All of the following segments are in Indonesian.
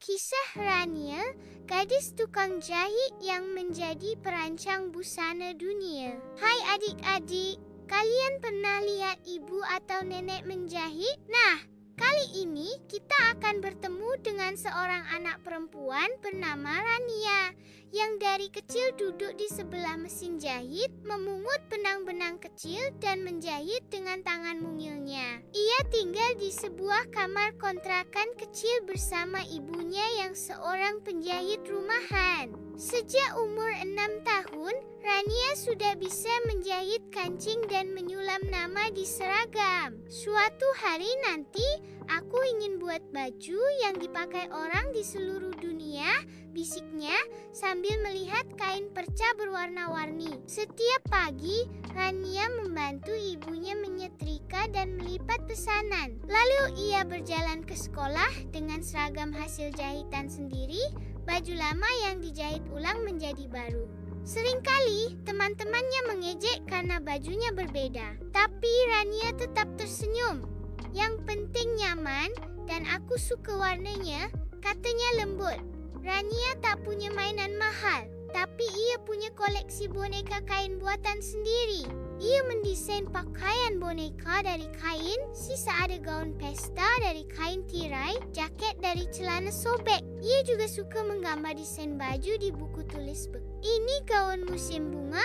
Kisah Rania, gadis tukang jahit yang menjadi perancang busana dunia. Hai adik-adik, kalian pernah lihat ibu atau nenek menjahit? Nah, kali ini kita akan bertemu dengan seorang anak perempuan bernama Rania yang dari kecil duduk di sebelah mesin jahit, memungut benang-benang kecil dan menjahit dengan tangan mungilnya. Ia tinggal di sebuah kamar kontrakan kecil bersama ibunya yang seorang penjahit rumahan. Sejak umur 6 tahun, Rania sudah bisa menjahit kancing dan menyulam nama di seragam. Suatu hari nanti, aku ingin buat baju yang dipakai orang di seluruh dunia, bisiknya sambil melihat kain perca berwarna-warni. Setiap pagi, Rania membantu ibunya menyetrika dan melipat pesanan. Lalu ia berjalan ke sekolah dengan seragam hasil jahitan sendiri, baju lama yang dijahit ulang menjadi baru. Seringkali teman-temannya mengejek karena bajunya berbeda, tapi Rania tetap tersenyum. Yang penting nyaman dan aku suka warnanya, katanya lembut. Rania tak punya mainan mahal, tapi ia punya koleksi boneka kain buatan sendiri. Ia mendesain pakaian boneka dari kain, sisa ada gaun pesta dari kain tirai, jaket dari celana sobek. Ia juga suka menggambar desain baju di buku tulis bek. Ini gaun musim bunga,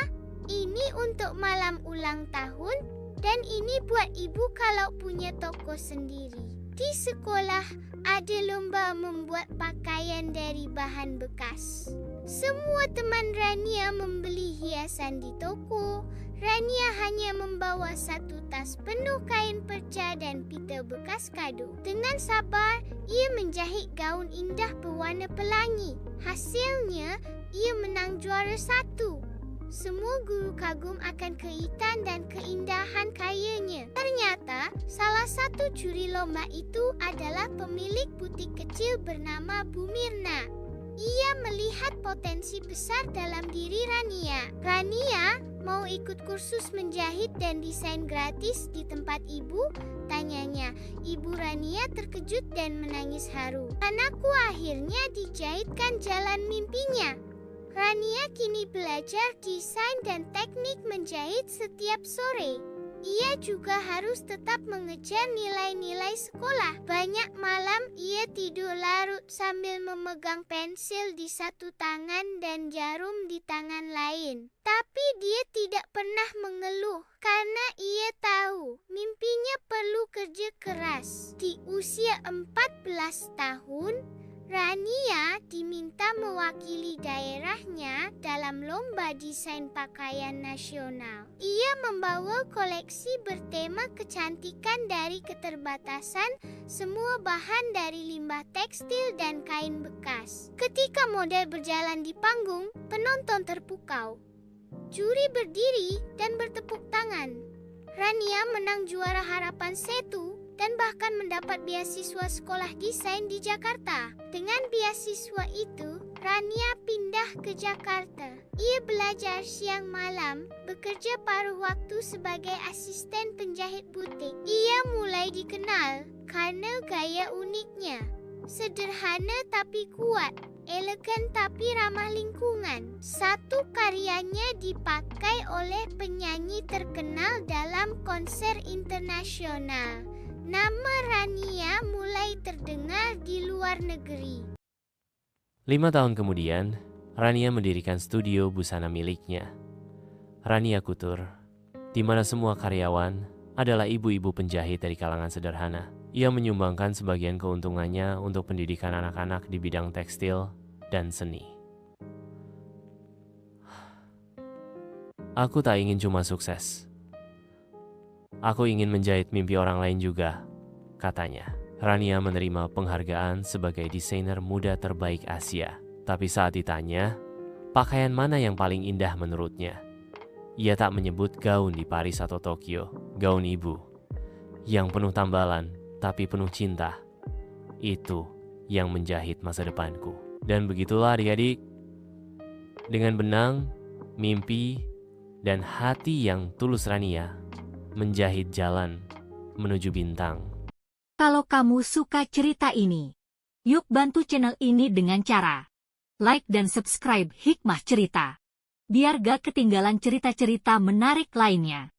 ini untuk malam ulang tahun, dan ini buat ibu kalau punya toko sendiri. Di sekolah, ada lomba membuat pakaian dari bahan bekas. Semua teman Rania membeli hiasan di toko. Rania hanya membawa satu tas penuh kain perca dan pita bekas kado. Dengan sabar, ia menjahit gaun indah berwarna pelangi. Hasilnya, ia menang juara 1. Semua guru kagum akan keitan dan keindahan karyanya. Ternyata, salah satu juri lomba itu adalah pemilik butik kecil bernama Bu Mirna. Ia melihat potensi besar dalam diri Rania. Rania, mau ikut kursus menjahit dan desain gratis di tempat ibu? Tanyanya. Ibu Rania terkejut dan menangis haru. Anakku akhirnya dijahitkan jalan mimpinya. Rania kini belajar desain dan teknik menjahit setiap sore. Ia juga harus tetap mengejar nilai-nilai sekolah. Banyak malam ia tidur larut sambil memegang pensil di satu tangan dan jarum di tangan lain. Tapi dia tidak pernah mengeluh karena ia tahu mimpinya perlu kerja keras. Di usia 14 tahun, Rania diminta mewakili daerahnya dalam lomba desain pakaian nasional. Ia membawa koleksi bertema kecantikan dari keterbatasan, semua bahan dari limbah tekstil dan kain bekas. Ketika model berjalan di panggung, penonton terpukau. Juri berdiri dan bertepuk tangan. Rania menang juara harapan Setu dan bahkan mendapat beasiswa sekolah desain di Jakarta. Dengan beasiswa itu, Rania pindah ke Jakarta. Ia belajar siang malam, bekerja paruh waktu sebagai asisten penjahit butik. Ia mulai dikenal karena gaya uniknya. Sederhana tapi kuat, elegan tapi ramah lingkungan. Satu karyanya dipakai oleh penyanyi terkenal dalam konser internasional. Nama Rania mulai terdengar di luar negeri. 5 tahun kemudian, Rania mendirikan studio busana miliknya, Rania Couture, di mana semua karyawan adalah ibu-ibu penjahit dari kalangan sederhana. Ia menyumbangkan sebagian keuntungannya untuk pendidikan anak-anak di bidang tekstil dan seni. Aku tak ingin cuma sukses. Aku ingin menjahit mimpi orang lain juga, katanya. Rania menerima penghargaan sebagai desainer muda terbaik Asia. Tapi saat ditanya, pakaian mana yang paling indah menurutnya? Ia tak menyebut gaun di Paris atau Tokyo, gaun ibu. Yang penuh tambalan, tapi penuh cinta. Itu yang menjahit masa depanku. Dan begitulah adik-adik, dengan benang, mimpi, dan hati yang tulus Rania menjahit jalan menuju bintang. Kalau kamu suka cerita ini, Yuk bantu channel ini dengan cara like dan subscribe Hikmah Cerita, biar gak ketinggalan cerita-cerita menarik lainnya.